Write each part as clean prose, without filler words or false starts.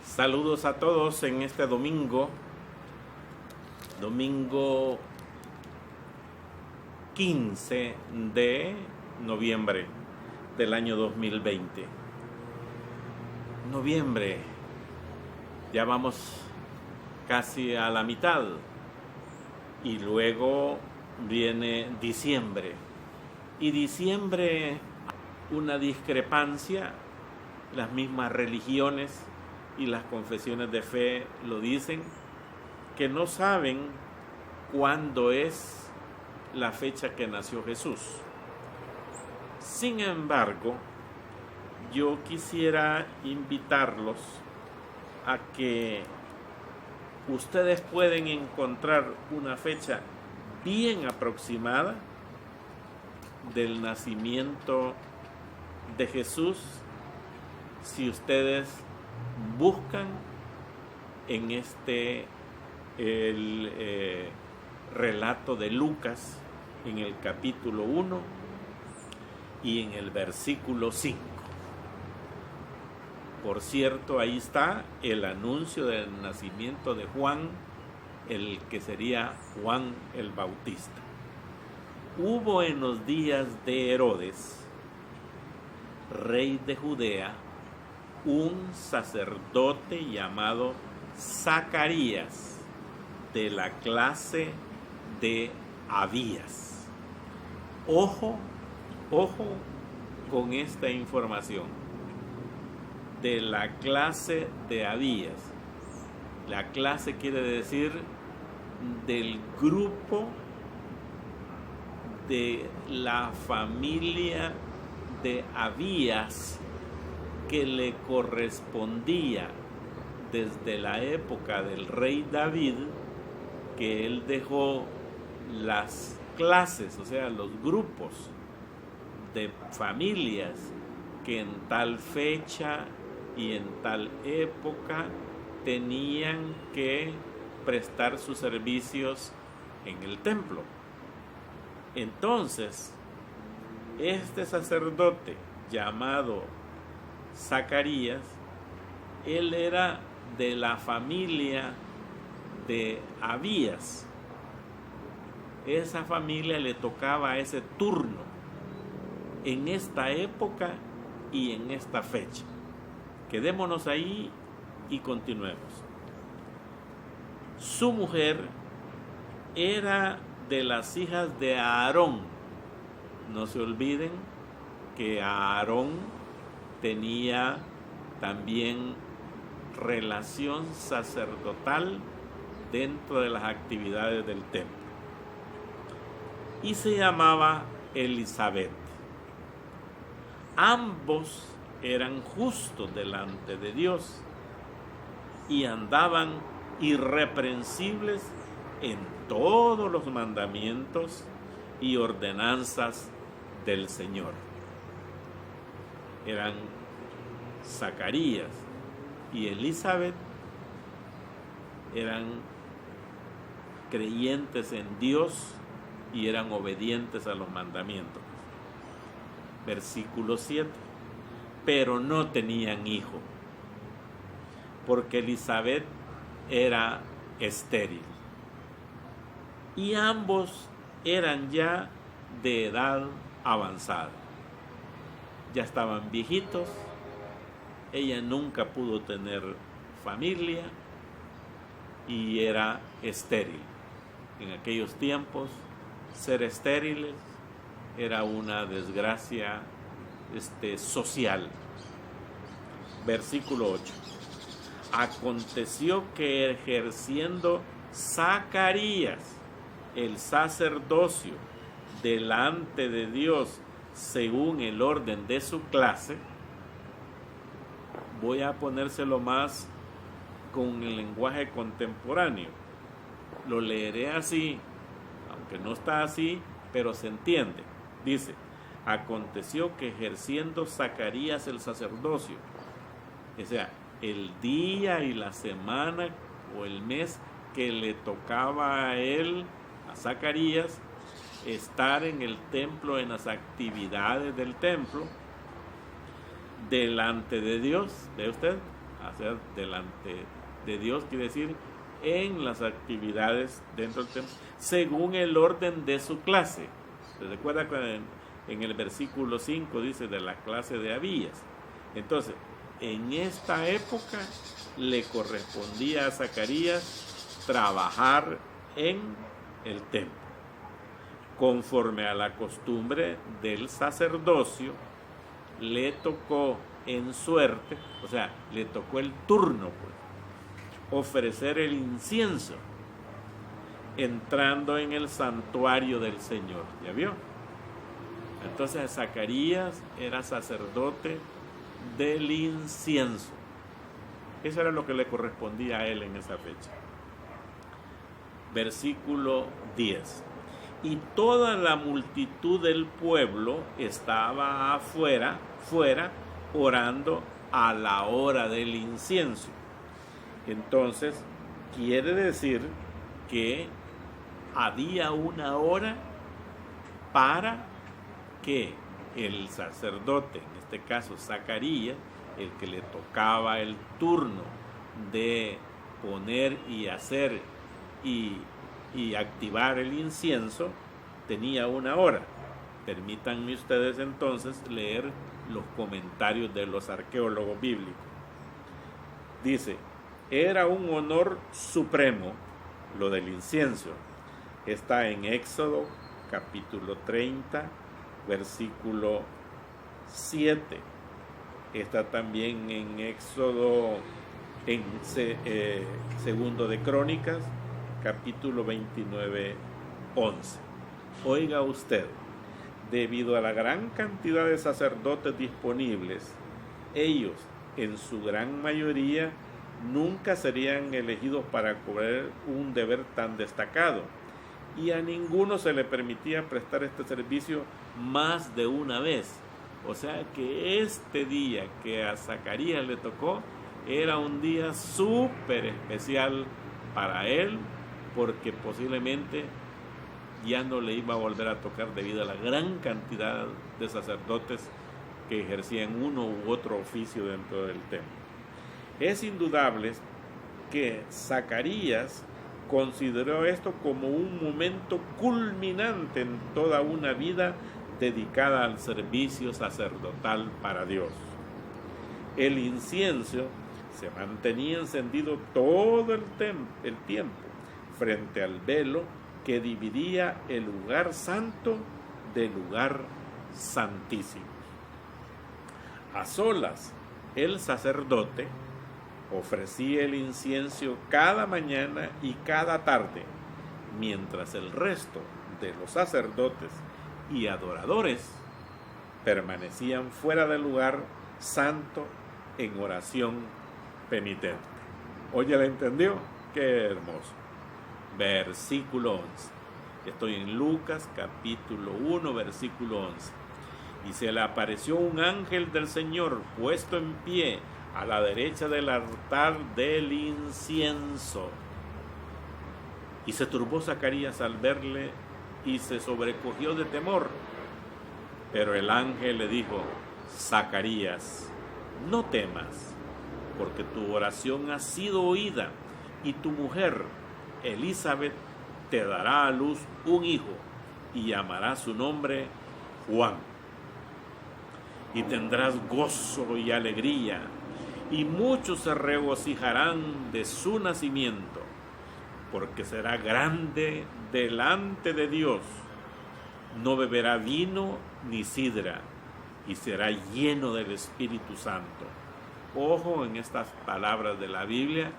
Saludos a todos en este domingo 15 de noviembre del año 2020. Noviembre, ya vamos casi a la mitad y luego viene diciembre. Y diciembre, una discrepancia, las mismas religiones y las confesiones de fe lo dicen, que no saben cuándo es la fecha que nació Jesús. Sin embargo, yo quisiera invitarlos a que ustedes pueden encontrar una fecha bien aproximada del nacimiento de Jesús si ustedes buscan en el relato de Lucas en el capítulo 1 y en el versículo 5. Por cierto, ahí está el anuncio del nacimiento de Juan, el que sería Juan el Bautista. Hubo en los días de Herodes, rey de Judea, un sacerdote llamado Zacarías, de la clase de Abías. Ojo con esta información. De la clase de Abías. La clase quiere decir del grupo de la familia de Abías, que le correspondía desde la época del rey David, que él dejó las clases, o sea, los grupos de familias que en tal fecha y en tal época tenían que prestar sus servicios en el templo. Entonces, este sacerdote llamado Zacarías, él era de la familia de Abías. Esa familia le tocaba ese turno en esta época y en esta fecha. Quedémonos ahí y continuemos. Su mujer era de las hijas de Aarón. No se olviden que Aarón tenía también relación sacerdotal dentro de las actividades del templo. Y se llamaba Elizabeth. Ambos eran justos delante de Dios y andaban irreprensibles en todos los mandamientos y ordenanzas del Señor. Eran Zacarías y Elizabeth, eran creyentes en Dios y eran obedientes a los mandamientos. Versículo 7. Pero no tenían hijo, porque Elizabeth era estéril. Y ambos eran ya de edad avanzada. Ya estaban viejitos. Ella nunca pudo tener familia y era estéril. En aquellos tiempos, ser estériles era una desgracia social. Versículo 8. Aconteció que ejerciendo Zacarías el sacerdocio delante de Dios según el orden de su clase, voy a ponérselo más con el lenguaje contemporáneo. Lo leeré así, aunque no está así, pero se entiende. Dice, aconteció que ejerciendo Zacarías el sacerdocio, o sea, el día y la semana o el mes que le tocaba a él, a Zacarías, estar en el templo, en las actividades del templo, delante de Dios, ¿ve usted? hacer delante de Dios, quiere decir en las actividades dentro del templo, según el orden de su clase. ¿Se recuerda que en el versículo 5 dice de la clase de Abías? Entonces, en esta época le correspondía a Zacarías trabajar en el templo. Conforme a la costumbre del sacerdocio, le tocó en suerte, o sea, le tocó el turno, pues, ofrecer el incienso, entrando en el santuario del Señor. ¿Ya vio? Entonces Zacarías era sacerdote del incienso. Eso era lo que le correspondía a él en esa fecha. Versículo 10. Y toda la multitud del pueblo estaba fuera, orando a la hora del incienso. Entonces, quiere decir que había una hora para que el sacerdote, en este caso Zacarías, el que le tocaba el turno de poner y hacer y activar el incienso, tenía una hora. Permítanme ustedes entonces leer los comentarios de los arqueólogos bíblicos. Dice, era un honor supremo lo del incienso. Está en Éxodo capítulo 30, versículo 7. Está también en Éxodo, en Segundo de Crónicas, capítulo 29, 11. Oiga usted, debido a la gran cantidad de sacerdotes disponibles, ellos, en su gran mayoría, nunca serían elegidos para cubrir un deber tan destacado, y a ninguno se le permitía prestar este servicio más de una vez. O sea que este día que a Zacarías le tocó era un día súper especial para él, porque posiblemente ya no le iba a volver a tocar debido a la gran cantidad de sacerdotes que ejercían uno u otro oficio dentro del templo. Es indudable que Zacarías consideró esto como un momento culminante en toda una vida dedicada al servicio sacerdotal para Dios. El incienso se mantenía encendido todo el tiempo frente al velo que dividía el lugar santo del lugar santísimo. A solas, el sacerdote ofrecía el incienso cada mañana y cada tarde, mientras el resto de los sacerdotes y adoradores permanecían fuera del lugar santo en oración penitente. ¿Oye, ¿la entendió? ¡Qué hermoso! Versículo 11. Estoy en Lucas capítulo 1, versículo 11. Y se le apareció un ángel del Señor puesto en pie a la derecha del altar del incienso. Y se turbó Zacarías al verle y se sobrecogió de temor. Pero el ángel le dijo, Zacarías, no temas, porque tu oración ha sido oída, y tu mujer, Elizabeth, te dará a luz un hijo, y llamará su nombre Juan. Y tendrás gozo y alegría, y muchos se regocijarán de su nacimiento, porque será grande delante de Dios. No beberá vino ni sidra, y será lleno del Espíritu Santo. Ojo en estas palabras de la Biblia,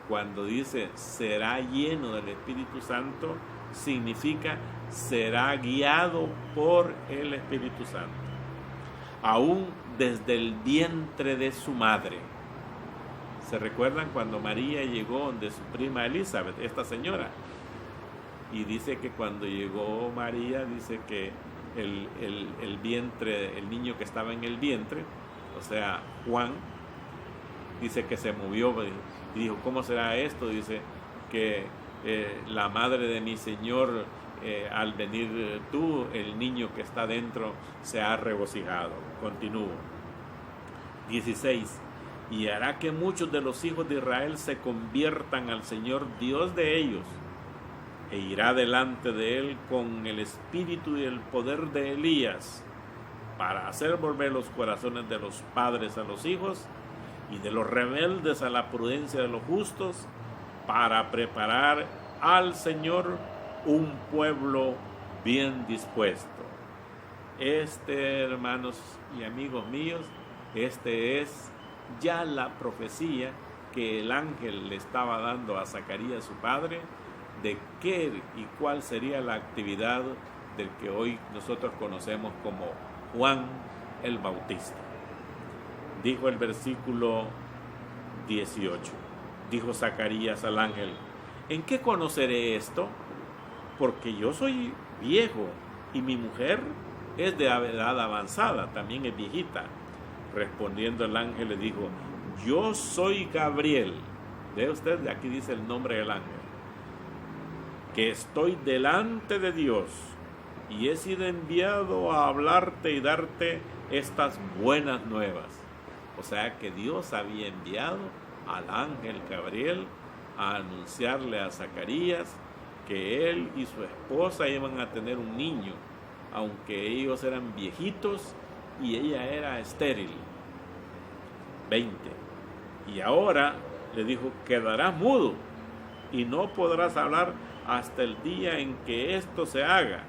cuando dice será lleno del Espíritu Santo, significa será guiado por el Espíritu Santo, aún desde el vientre de su madre. ¿Se recuerdan cuando María llegó de su prima Elizabeth, esta señora? Y dice que cuando llegó María, dice que el vientre, el niño que estaba en el vientre, o sea, Juan, dice que se movió y dijo, ¿cómo será esto? Dice que la madre de mi Señor, al venir tú, el niño que está dentro se ha regocijado. Continúo. 16. y hará que muchos de los hijos de Israel se conviertan al Señor Dios de ellos, e irá delante de él con el espíritu y el poder de Elías, para hacer volver los corazones de los padres a los hijos, y de los rebeldes a la prudencia de los justos, para preparar al Señor un pueblo bien dispuesto. Hermanos y amigos míos, es ya la profecía que el ángel le estaba dando a Zacarías, su padre, de qué y cuál sería la actividad del que hoy nosotros conocemos como Juan el Bautista. Dijo el versículo 18, dijo Zacarías al ángel: ¿en qué conoceré esto? Porque yo soy viejo y mi mujer es de edad avanzada, también es viejita. Respondiendo el ángel le dijo: yo soy Gabriel. Ve usted, aquí dice el nombre del ángel, que estoy delante de Dios y he sido enviado a hablarte y darte estas buenas nuevas. O sea que Dios había enviado al ángel Gabriel a anunciarle a Zacarías que él y su esposa iban a tener un niño, aunque ellos eran viejitos y ella era estéril. 20. Y ahora le dijo: quedarás mudo y no podrás hablar hasta el día en que esto se haga,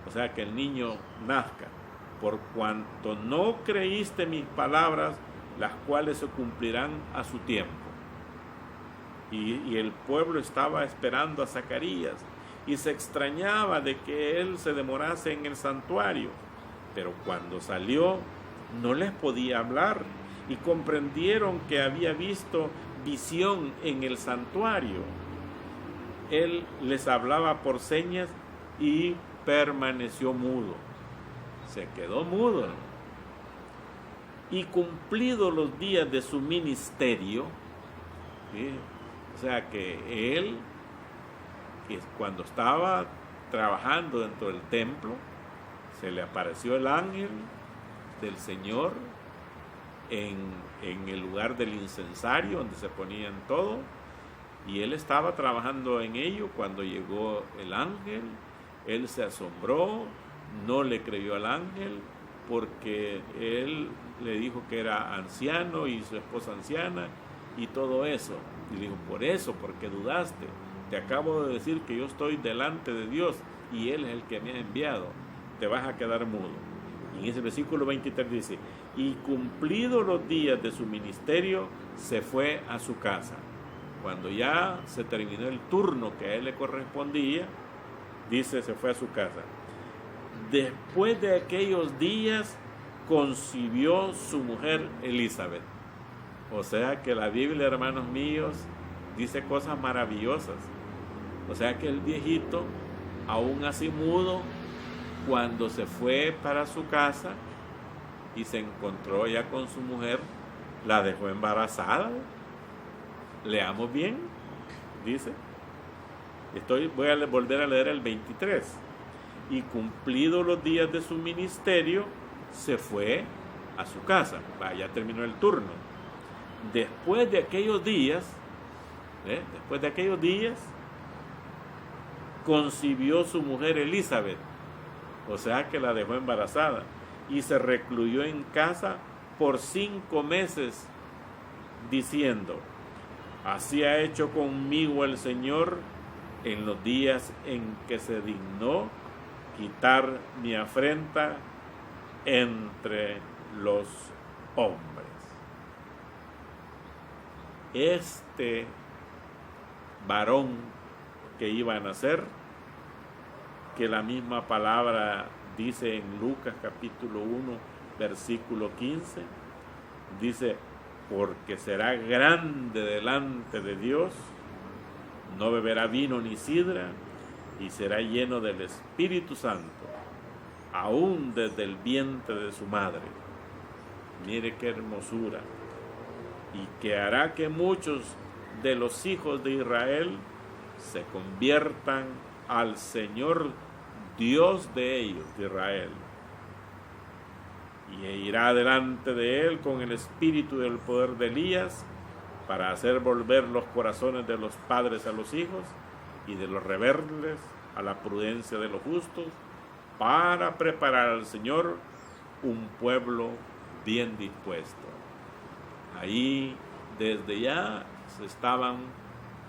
o sea que el niño nazca, por cuanto no creíste mis palabras, las cuales se cumplirán a su tiempo. Y el pueblo estaba esperando a Zacarías y se extrañaba de que él se demorase en el santuario, pero cuando salió no les podía hablar, y comprendieron que había visto visión en el santuario. Él les hablaba por señas y permaneció mudo. Se quedó mudo. Y cumplidos los días de su ministerio, ¿sí? O sea que él, cuando estaba trabajando dentro del templo, se le apareció el ángel del Señor en el lugar del incensario donde se ponían todo, y él estaba trabajando en ello cuando llegó el ángel. Él se asombró, no le creyó al ángel, porque él le dijo que era anciano y su esposa anciana y todo eso. Y le dijo: por eso, porque dudaste, te acabo de decir que yo estoy delante de Dios y él es el que me ha enviado, te vas a quedar mudo. Y en ese versículo 23 dice: y cumplidos los días de su ministerio, se fue a su casa. Cuando ya se terminó el turno que a él le correspondía, dice, se fue a su casa. Después de aquellos días, concibió su mujer Elizabeth. O sea que la Biblia, hermanos míos, dice cosas maravillosas. O sea que el viejito, aún así mudo, cuando se fue para su casa y se encontró ya con su mujer, la dejó embarazada. Leamos bien, dice. Voy a volver a leer el 23. Y cumplidos los días de su ministerio, se fue a su casa. Ya terminó el turno. Después de aquellos días, concibió su mujer Elizabeth. O sea que la dejó embarazada. Y se recluyó en casa por 5 meses, diciendo: así ha hecho conmigo el Señor en los días en que se dignó quitar mi afrenta entre los hombres. Este varón que iba a nacer, que la misma palabra dice en Lucas capítulo 1, versículo 15, dice: porque será grande delante de Dios, no beberá vino ni sidra, y será lleno del Espíritu Santo, aún desde el vientre de su madre. Mire qué hermosura. Y que hará que muchos de los hijos de Israel se conviertan al Señor Dios de ellos, de Israel. y irá delante de él con el espíritu y el poder de Elías, para hacer volver los corazones de los padres a los hijos y de los rebeldes a la prudencia de los justos, para preparar al Señor un pueblo bien dispuesto. Ahí desde ya se estaban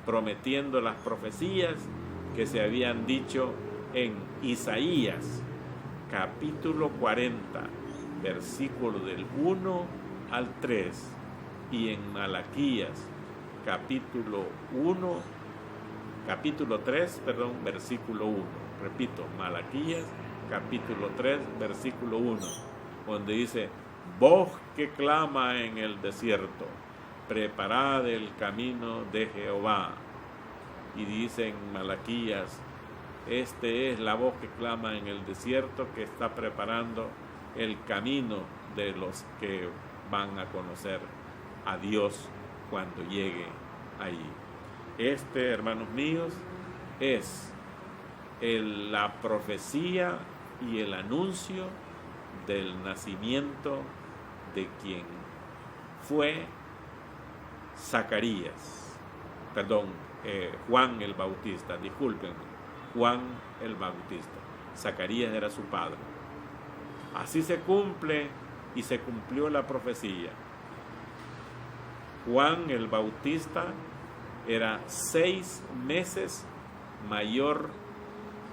prometiendo las profecías que se habían dicho en Isaías, capítulo 40, versículo del 1 al 3, y en Malaquías, capítulo 3, versículo 1. Repito, Malaquías, capítulo 3, versículo 1, donde dice: voz que clama en el desierto, preparad el camino de Jehová. Y dice en Malaquías: este es la voz que clama en el desierto, que está preparando el camino de los que van a conocer a Dios cuando llegue allí. Este, hermanos míos, es la profecía y el anuncio del nacimiento de quien fue Juan el Bautista, discúlpenme, Juan el Bautista. Zacarías era su padre. Así se cumple y se cumplió la profecía. Juan el Bautista era 6 meses mayor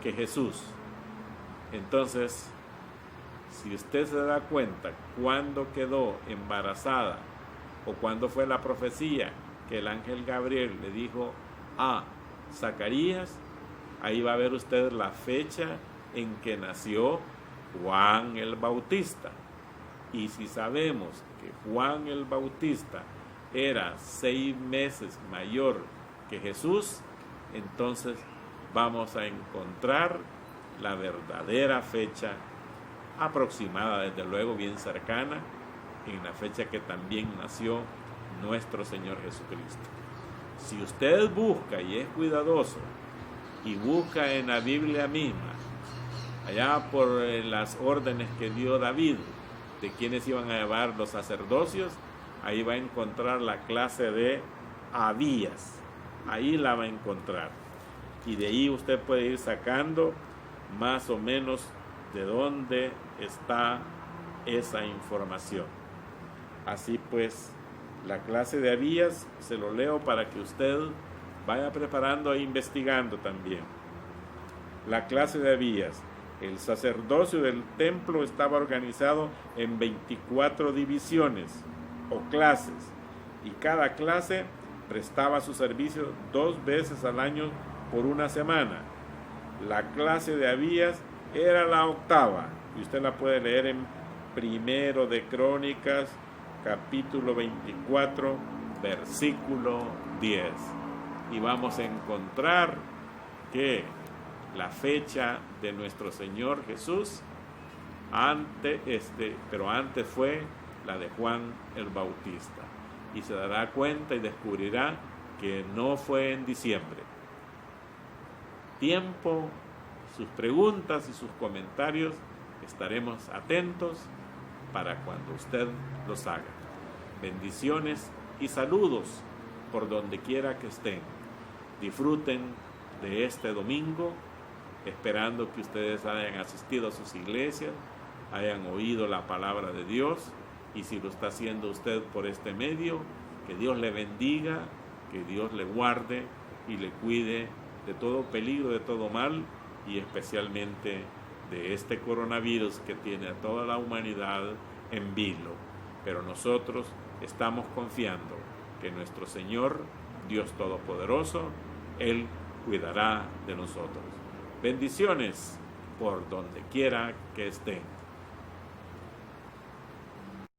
que Jesús. Entonces, si usted se da cuenta cuándo quedó embarazada o cuándo fue la profecía que el ángel Gabriel le dijo a Zacarías, ahí va a ver usted la fecha en que nació Juan el Bautista. Y si sabemos que Juan el Bautista era 6 meses mayor que Jesús, entonces vamos a encontrar la verdadera fecha aproximada, desde luego bien cercana, en la fecha que también nació nuestro Señor Jesucristo. Si usted busca y es cuidadoso y busca en la Biblia misma, allá por las órdenes que dio David de quienes iban a llevar los sacerdocios, ahí va a encontrar la clase de Abías, ahí la va a encontrar, y de ahí usted puede ir sacando más o menos de dónde está esa información. Así pues, la clase de Abías se lo leo para que usted vaya preparando e investigando también. La clase de Abías: el sacerdocio del templo estaba organizado en 24 divisiones o clases, y cada clase prestaba su servicio 2 veces al año por una semana. La clase de Abías era la 8ª, y usted la puede leer en Primero de Crónicas, capítulo 24, versículo 10. Y vamos a encontrar que la fecha de nuestro Señor Jesús pero antes fue la de Juan el Bautista, y se dará cuenta y descubrirá que no fue en diciembre. Tiempo, sus preguntas y sus comentarios, estaremos atentos para cuando usted los haga. Bendiciones y saludos por donde quiera que estén. Disfruten de este domingo, esperando que ustedes hayan asistido a sus iglesias, hayan oído la palabra de Dios, y si lo está haciendo usted por este medio, que Dios le bendiga, que Dios le guarde y le cuide de todo peligro, de todo mal, y especialmente de este coronavirus que tiene a toda la humanidad en vilo. Pero nosotros estamos confiando que nuestro Señor, Dios Todopoderoso, Él cuidará de nosotros. Bendiciones por donde quiera que estén.